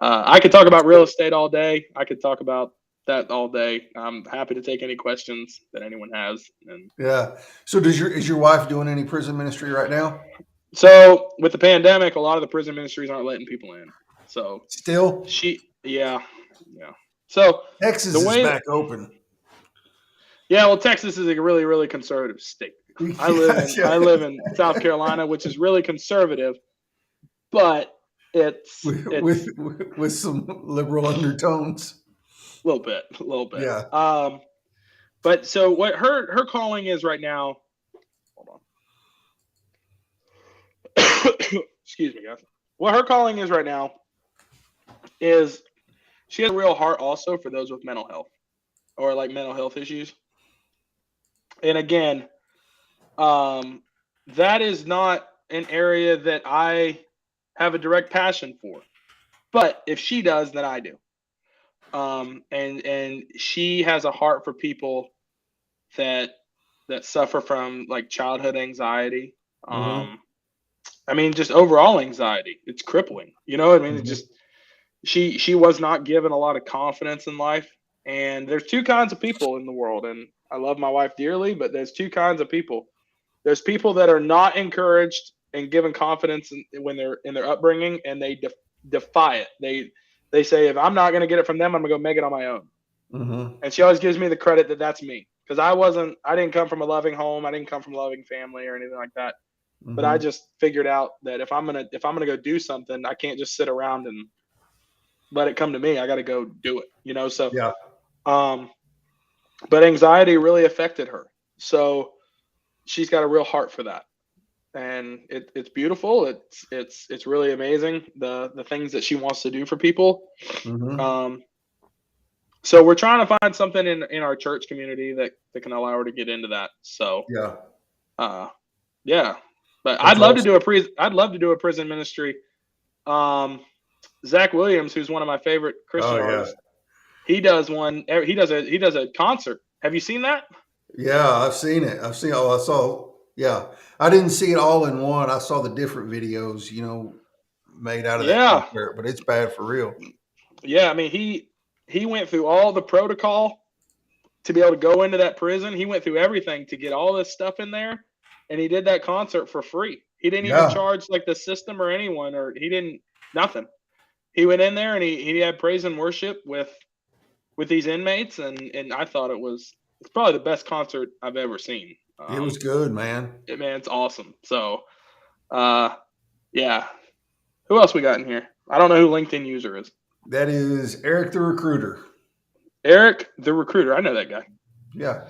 I could talk about real estate all day. I could talk about that all day. I'm happy to take any questions that anyone has. And Yeah. So is your wife doing any prison ministry right now? so with the pandemic, a lot of the prison ministries aren't letting people in. So Still? yeah, yeah. So the Texas is way, back open. yeah, well, Texas is a really, really conservative state. I Gotcha. live in South Carolina, which is really conservative, but with it's with some liberal undertones. a little bit. Yeah. But so what her calling is right now. Hold on. Excuse me, guys. What her calling is right now is she has a real heart also for those with mental health or like mental health issues. And again, um, that is not an area that I have a direct passion for. But if she does, then I do. And she has a heart for people that suffer from like childhood anxiety. Mm-hmm. Um, I mean, just overall anxiety. It's crippling. You know, I mean, it Mm-hmm. just she was not given a lot of confidence in life. And there's two kinds of people in the world, and I love my wife dearly, but there's two kinds of people. There's people that are not encouraged and given confidence when they're in their upbringing, and they defy it. They say, if I'm not going to get it from them, I'm going to go make it on my own. Mm-hmm. And she always gives me the credit that that's me because I didn't come from a loving home, I didn't come from a loving family or anything like that. But I Mm-hmm. just figured out that if I'm gonna go do something, I can't just sit around and let it come to me. I got to go do it, you know. So, Yeah. um, but anxiety really affected her. So she's got a real heart for that, and it's beautiful. It's really amazing the things that she wants to do for people. Mm-hmm. Um, so we're trying to find something in our church community that can allow her to get into that. So, Yeah. uh, yeah, but That's awesome. I'd love to do a prison ministry. Um, Zach Williams, who's one of my favorite Oh Christian yeah. artists, he does one. He does a concert. Have you seen that? Yeah, I've seen it. I've seen. Oh, I saw. Yeah, I didn't see it all in one. I saw the different videos, made out of that Yeah, concert. But it's bad for real. yeah. I mean, he went through all the protocol to be able to go into that prison. He went through everything to get all this stuff in there, and he did that concert for free. He didn't even Yeah. charge like the system or anyone, or he didn't nothing. He went in there and he had praise and worship with these inmates, and I thought it's probably the best concert I've ever seen. It was good, man. Man, it's awesome. So, uh, yeah. Who else we got in here? I don't know who LinkedIn user is. That is Eric the Recruiter. Eric, the recruiter. I know that guy. Yeah.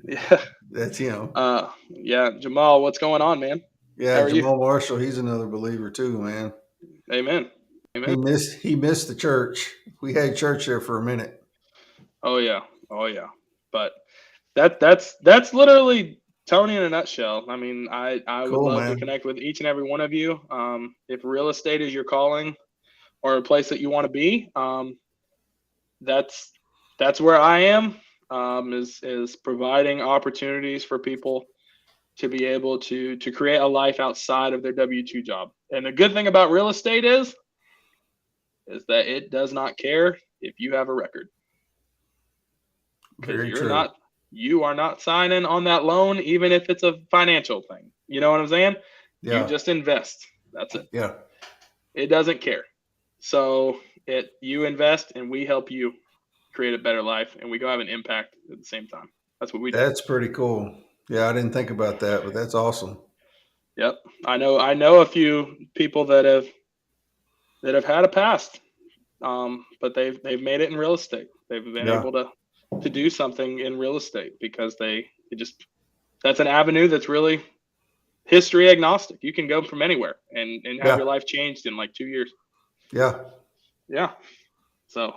Yeah. That's him. Yeah. Jamal, what's going on, man? How Yeah, are you? Jamal Marshall, he's another believer too, man. Amen. Amen. He missed the church. We had church there for a minute. Oh yeah. Oh yeah. But that's literally Tony in a nutshell. I mean, I would Cool, love to man. connect with each and every one of you. If real estate is your calling or a place that you want to be, that's where I am. Is providing opportunities for people to be able to create a life outside of their W-2 job. And the good thing about real estate is that it does not care if you have a record because Very true. you are not signing on that loan even if it's a financial thing. You know what I'm saying? You Yeah. just invest. That's it. Yeah. It doesn't care. So it you invest and we help you create a better life and we go have an impact at the same time. That's what we do. That's pretty cool. Yeah, I didn't think about that, but that's awesome. Yep. I know a few people that have had a past, but they've made it in real estate. They've been Yeah. able to do something in real estate because they just that's an avenue that's really history agnostic. You can go from anywhere and have Yeah. your life changed in like 2 years. Yeah. Yeah. So,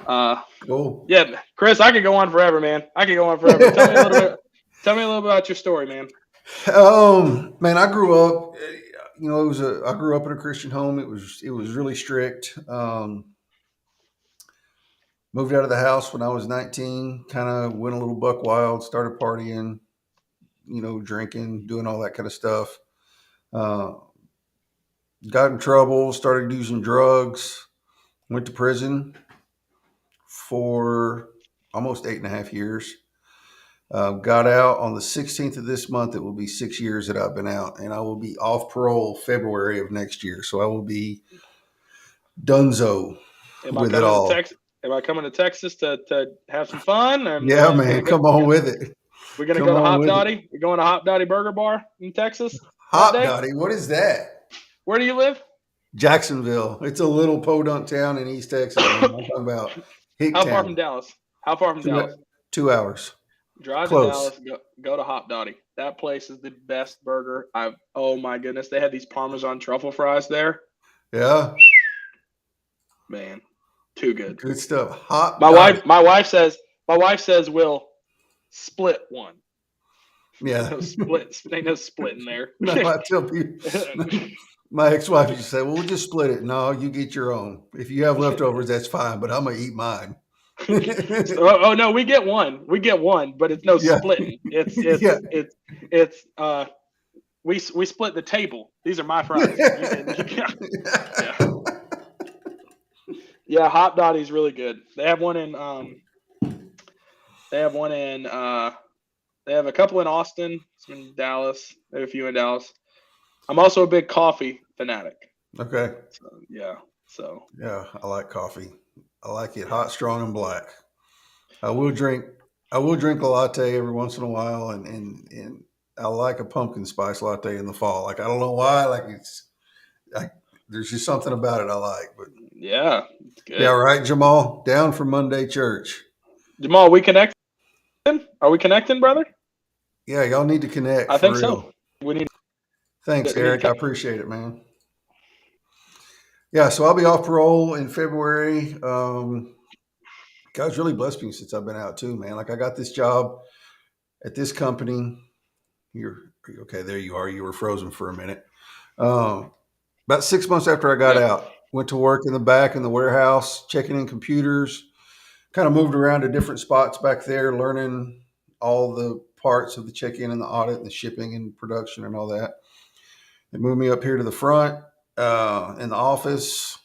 uh, Cool. yeah, Chris, I could go on forever, man. I could go on forever. Tell me a little bit. Tell me a little bit about your story, man. Man, I grew up. I grew up in a Christian home. It was really strict. Moved out of the house when I was 19. Kind of went a little buck wild. Started partying. Drinking, doing all that kind of stuff. Uh, got in trouble. Started using drugs. Went to prison for almost 8.5 years. Got out on the 16th of this month. It will be 6 years that I've been out, and I will be off parole February of next year. So I will be donezo Am I with it coming to all. Texas? Am I coming to Texas to have some fun? And Yeah, we're gonna man, go. come on with it. We're gonna Come go to on Hop with it. Dottie. We're going to Hop Dottie Burger Bar in Texas that Hot day. Dotty, what is that? Where do you live? Jacksonville. It's a little podunk town in East Texas, man. I'm talking about Hick How far from Town. Dallas? How far from Two, Dallas? 2 hours. Drive to Close. Dallas. Go to Hop Dottie. That place is the best burger I've. Oh my goodness, they have these Parmesan truffle fries there. Yeah, Man, too good. good stuff. Hot My Dotty. wife. My wife says we'll split one. Yeah. No split. Ain't no split in there. No, I tell people, my ex-wife used to say, "Well, we'll just split it." No, you get your own. If you have leftovers, that's fine, but I'm gonna eat mine. Oh no, we get one. We get one, but it's no Yeah, splitting. It's yeah. it's it's it's we split the table. These are my fries. Yeah. Yeah, Hop Dottie's really good. They have one in they have one in they have a couple in Austin, some in Dallas, they have a few in Dallas. I'm also a big coffee fanatic. Okay. So yeah. So Yeah, I like coffee. I like it yeah. hot, strong, and black. I will drink. I will drink a latte every once in a while, and I like a pumpkin spice latte in the fall. Like I don't know why. Like there's just something about it I like. But Yeah, it's yeah, good. right, Jamal. Down for Monday church. Jamal, we connecting? Are we connecting, brother? Yeah, y'all need to connect I for think so. real. We need Thanks, we need Eric. I to appreciate it, man. Yeah, so I'll be off parole in February. God's really blessed me since I've been out too, man. Like I got this job at this company. You're okay. There you are. You were frozen for a minute. Um, about 6 months after I got Yep. out, went to work in the back in the warehouse, checking in computers. Kind of moved around to different spots back there, learning all the parts of the check-in and the audit and the shipping and production and all that. They moved me up here to the front in the office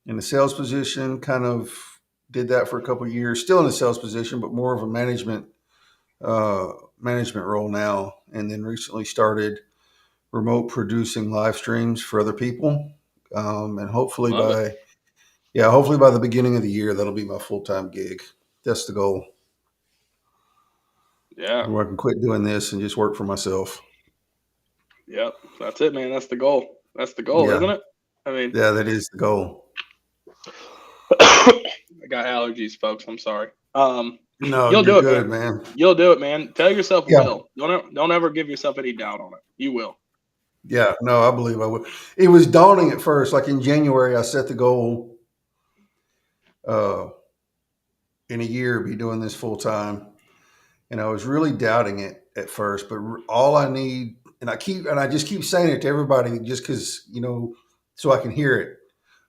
in the sales position. Kind of did that for a couple of years. Still in the sales position, but more of a uh, management role now. And then recently started remote producing live streams for other people. And Love it. hopefully by the beginning of the year, that'll be my full time gig. That's the goal. Yeah. Where I can quit doing this and just work for myself. Yep. That's it, man. That's the goal. That's the goal, Yeah, isn't it? I mean, yeah, that is the goal. I got allergies, folks. I'm sorry. No, You'll you're do it, man. good, man. You'll do it, man. Tell yourself Yeah, will. Don't ever give yourself any doubt on it. You will. yeah. No, I believe I would. It was daunting at first. Like in January, I set the goal uh, in a year be doing this full time, and I was really doubting it at first. But all I need, and I just keep saying it to everybody, just because so I can hear it.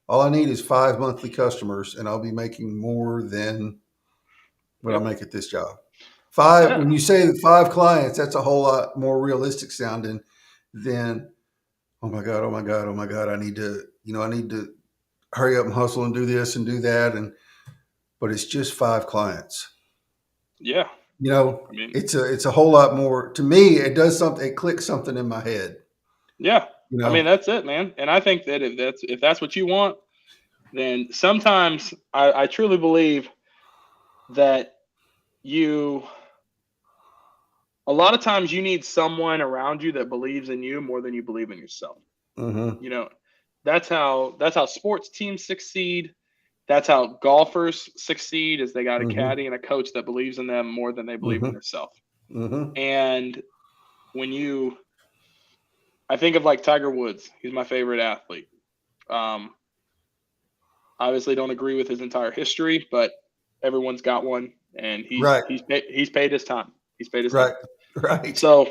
All I need is 5 monthly customers, and I'll be making more than what I Yep. make at this job. Five. Yeah. When you say that 5 clients, that's a whole lot more realistic sounding than oh my god, oh my god, oh my god. I need to hurry up and hustle and do this and do that, but it's just 5 clients. Yeah. I mean, It's a whole lot more to me. It does something. It clicks something in my head. yeah. You I mean, know. that's it, man. And I think that if that's what you want, then sometimes I truly believe that you a lot of times you need someone around you that believes in you more than you believe in yourself. Mm-hmm. You know, that's how sports teams succeed. That's how golfers succeed is they got a Mm-hmm. caddy and a coach that believes in them more than they believe in Mm-hmm. themselves. Mm-hmm. And when you I think of like Tiger Woods. He's my favorite athlete. Um, Obviously, don't agree with his entire history, but everyone's got one, and Right, he's paid his time. He's paid his time. right, right. So,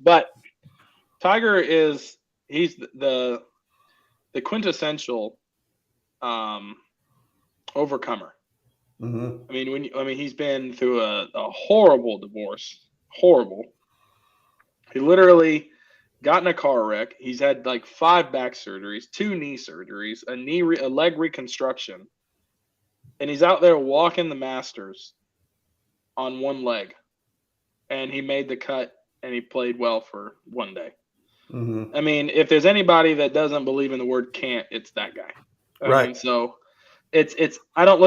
but Tiger is he's the quintessential um, overcomer. Mm-hmm. I mean he's been through a horrible divorce, horrible. He literally got in a car wreck. He's had like 5 back surgeries, 2 knee surgeries, a leg reconstruction, and he's out there walking the Masters on one leg. And he made the cut, and he played well for one day. Mm-hmm. I mean, if there's anybody that doesn't believe in the word can't, it's that guy. I Right. mean, so it's I don't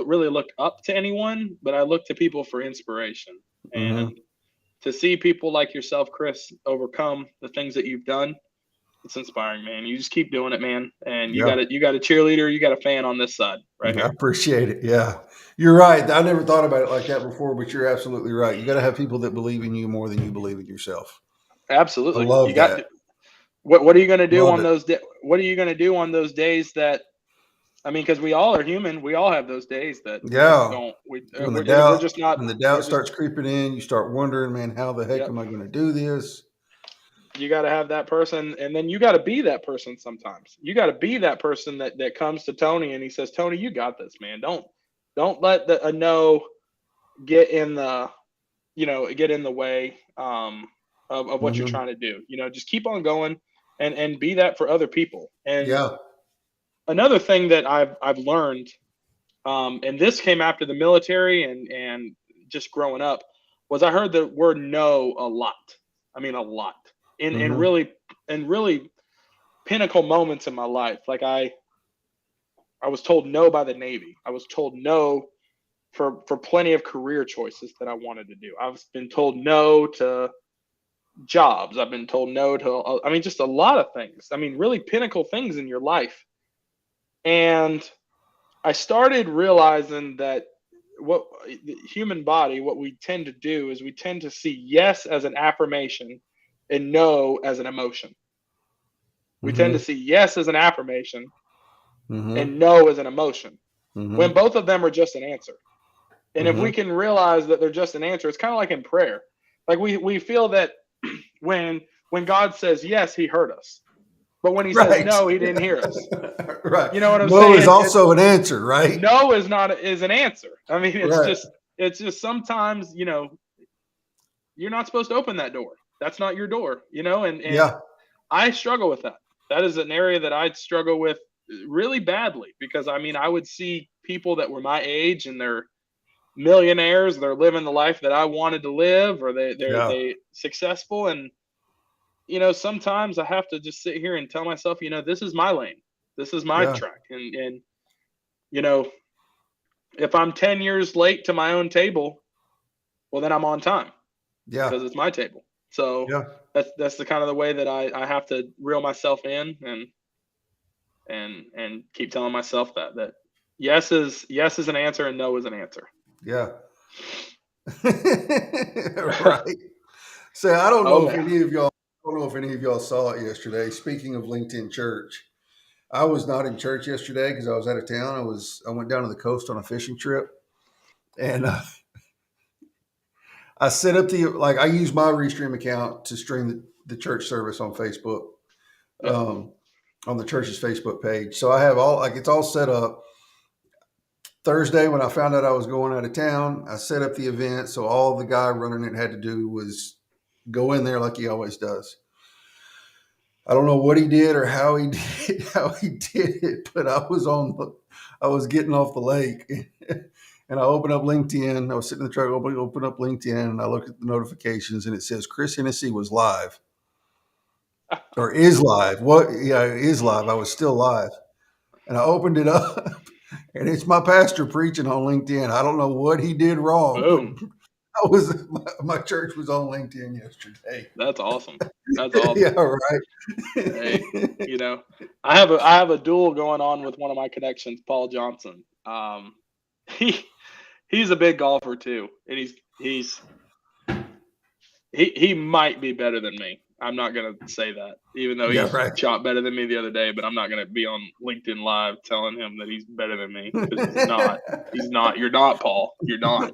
really look up to anyone, but I look to people for inspiration. Mm-hmm. And to see people like yourself, Chris, overcome the things that you've done, it's inspiring, man. You just keep doing it, man. And Yeah. you got a cheerleader, you got a fan on this side right I here. appreciate it. Yeah. You're right. I never thought about it like that before, but you're absolutely right. You got to have people that believe in you more than you believe in yourself. I Absolutely. You love got that. what are you going to do Love on it. what are you going to do on those days that I mean, because we all are human. We all have those days that we just Yeah. don't. When the We're doubt just not. when the We're doubt just. starts creeping in, you start wondering, man, how the heck Yep. am I going to do this? You got to have that person, and then you got to be that person. Sometimes you got to be that person that comes to Tony and he says, "Tony, you got this, man. Don't let a no get in the get in the way of what you're Mm-hmm. trying to do. Just keep on going and be that for other people. And Yeah. another thing that I've learned. And this came after the military and just growing up was I heard the word no a lot. I mean a lot Mm-hmm. in really pinnacle moments in my life. Like I was told no by the Navy. I was told no for plenty of career choices that I wanted to do. I've been told no to jobs. I've been told no to I mean just a lot of things. I mean really pinnacle things in your life. And I started realizing that what the human body, what we tend to do is we tend to see yes as an affirmation and no as an emotion. We tend to Mm-hmm. see yes as an affirmation Mm-hmm. and no as an emotion when Mm-hmm. both of them are just an answer. And if we Mm-hmm. can realize that they're just an answer, it's kind of like in prayer. Like we feel that when when God says yes, he heard us. But when he says Right. no, he didn't hear us. Right. You know what I'm No is saying? It's also an answer, right? no is an answer. I mean, Right. it's just sometimes you're not supposed to open that door. That's not your door, and Yeah. I struggle with that. That is an area that I struggle with really badly because I mean I would see people that were my age and they're millionaires, they're living the life that I wanted to live, or Yeah. they successful, and sometimes I have to just sit here and tell myself, this is my lane, this is my Yeah. track, and you know if I'm 10 years late to my own table, well, then I'm on time Yeah. because it's my table. So Yeah. that's the kind of the way that I have to reel myself in and keep telling myself that yes is an answer and no is an answer. Yeah. Right. So I don't Oh know if man. any of y'all I don't know if any of y'all saw it yesterday. Speaking of LinkedIn Church, I was not in church yesterday because I was out of town. I went down to the coast on a fishing trip, and I set up I use my Restream account to stream the church service on Facebook, Yep. on the church's Facebook page. So I have it's all set up. Thursday, when I found out I was going out of town, I set up the event. So all the guy running it had to do was go in there like he always does. I don't know what he did or how he did it, but I was getting off the lake, and I opened up LinkedIn. I was sitting in the truck, open up LinkedIn, and I looked at the notifications, and it says Chris Hennessy was live or is live. What? Yeah, it is live. I was still live, and I opened it up, and it's my pastor preaching on LinkedIn. I don't know what he did wrong, but Boom. I was my church was on LinkedIn yesterday. That's awesome. That's awesome. Yeah, right. Hey, you know, I have a duel going on with one of my connections, Paul Johnson. He he's a big golfer too, and he's he might be better than me. I'm not gonna say that, even though Yeah, he's right. shot better than me the other day. But I'm not gonna be on LinkedIn Live telling him that he's better than me because he's not. He's not. You're not, Paul. You're not.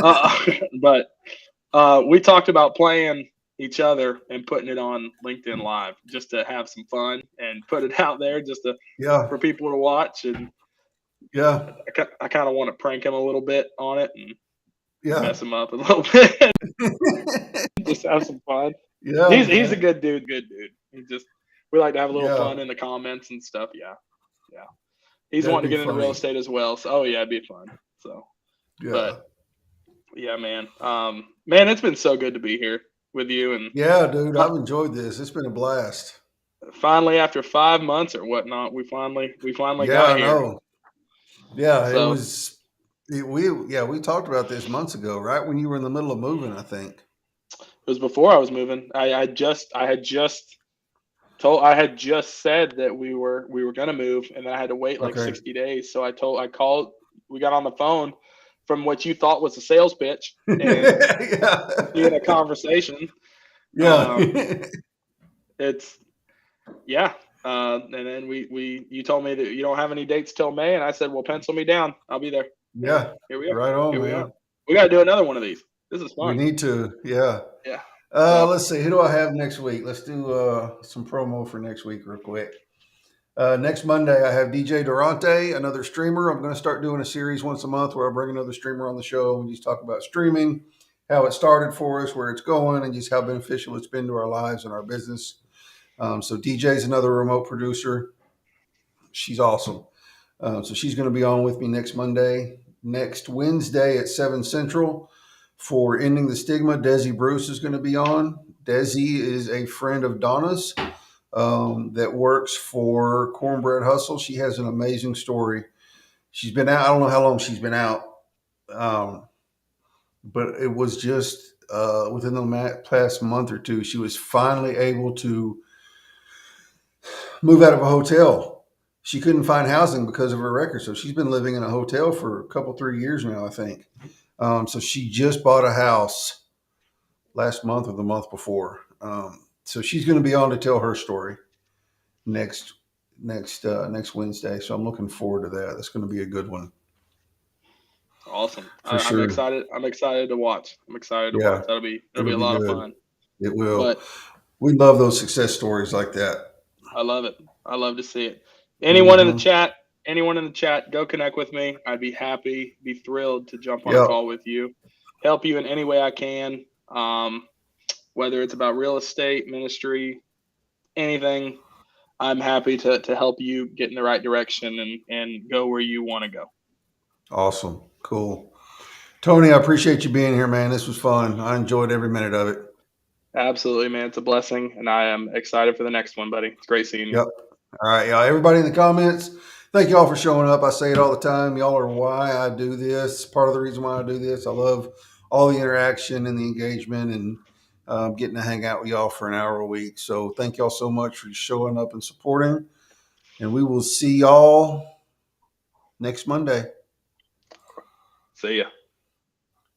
Uh, but we talked about playing each other and putting it on LinkedIn Live just to have some fun and put it out there just to Yeah, for people to watch. And yeah, I kind of want to prank him a little bit on it and yeah. mess him up a little bit, just have some fun. Yeah, He's a man. good dude. He just we like to have a little Yeah, fun in the comments and stuff. Yeah, yeah. He's that'd wanting be to get into real funny. estate as well. So oh yeah, it'd be fun. So but Yeah. yeah, man. Man, it's been so good to be here with you and Yeah, dude, fi- I've enjoyed this. It's been a blast. finally after 5 months or whatnot, we finally Yeah, got I here. know. Yeah, it So was. We talked about this months ago, right when you were in the middle of moving, I think. it was before I was moving. I had just said that we were gonna move, and then I had to wait like Okay. 60 days. So I called. We got on the phone from what you thought was a sales pitch and being Yeah. a conversation. Yeah. Um, it's yeah. And then we you told me that you don't have any dates till May, and I said, well, pencil me down. I'll be there. And Yeah. here we are. Right on, Here we are. man. We got to do another one of these. This is We fun. need to. Yeah. Yeah. So Let's see. Who do I have next week? Let's do some promo for next week real quick. Next Monday, I have DJ Durante, another streamer. I'm going to start doing a series once a month where I bring another streamer on the show and just talk about streaming, how it started for us, where it's going, and just how beneficial it's been to our lives and our business. So DJ is another remote producer. She's awesome. So she's going to be on with me next Monday. Next Wednesday at 7 Central for Ending the Stigma, Desi Bruce is going to be on. Desi is a friend of Donna's that works for Cornbread Hustle. She has an amazing story. She's been out, I don't know how long she's been out, um, but it was just within the past month or two, she was finally able to move out of a hotel. She couldn't find housing because of her record. So she's been living in a hotel for a couple, 3 years now, I think. So she just bought a house last month or the month before. So she's going to be on to tell her story next next Wednesday. So I'm looking forward to that. That's going to be a good one awesome. for I'm sure. excited. I'm excited to watch. I'm excited to watch. Yeah, That'll be it'll a be lot of good. fun. It will. But We love those success stories like that. I love it. I love to see it. Mm-hmm. Anyone in the chat, go connect with me. I'd be happy, be thrilled to jump on a Yep. call with you, help you in any way I can. Whether it's about real estate, ministry, anything, I'm happy to help you get in the right direction and go where you want to go. Awesome. Cool. Tony, I appreciate you being here, man. This was fun. I enjoyed every minute of it. Absolutely, man. It's a blessing, and I am excited for the next one, buddy. It's great seeing you. Yep. All right, y'all. Everybody in the comments, thank y'all for showing up. I say it all the time. Y'all are why I do this. Part of the reason why I do this. I love all the interaction and the engagement and getting to hang out with y'all for an hour a week. So thank y'all so much for showing up and supporting. And we will see y'all next Monday. See ya.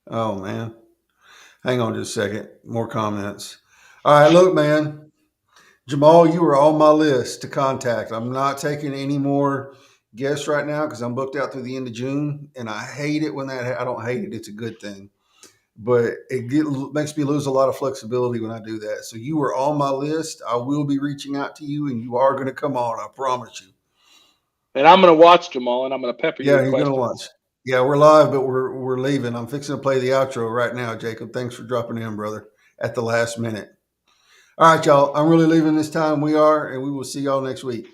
Oh, man. Hang on just a second. More comments. All right, look, man. Jamal, you are on my list to contact. I'm not taking any more guests right now because I'm booked out through the end of June, and I hate it when that. I don't hate it; it's a good thing, but makes me lose a lot of flexibility when I do that. So you are on my list. I will be reaching out to you, and you are going to come on. I promise you. And I'm gonna watch Jamal, and I'm gonna pepper you Yeah, with you're going to watch. questions. Yeah, we're live, but we're leaving. I'm fixing to play the outro right now, Jacob. Thanks for dropping in, brother, at the last minute. All right, y'all. I'm really leaving this time. We are, and we will see y'all next week.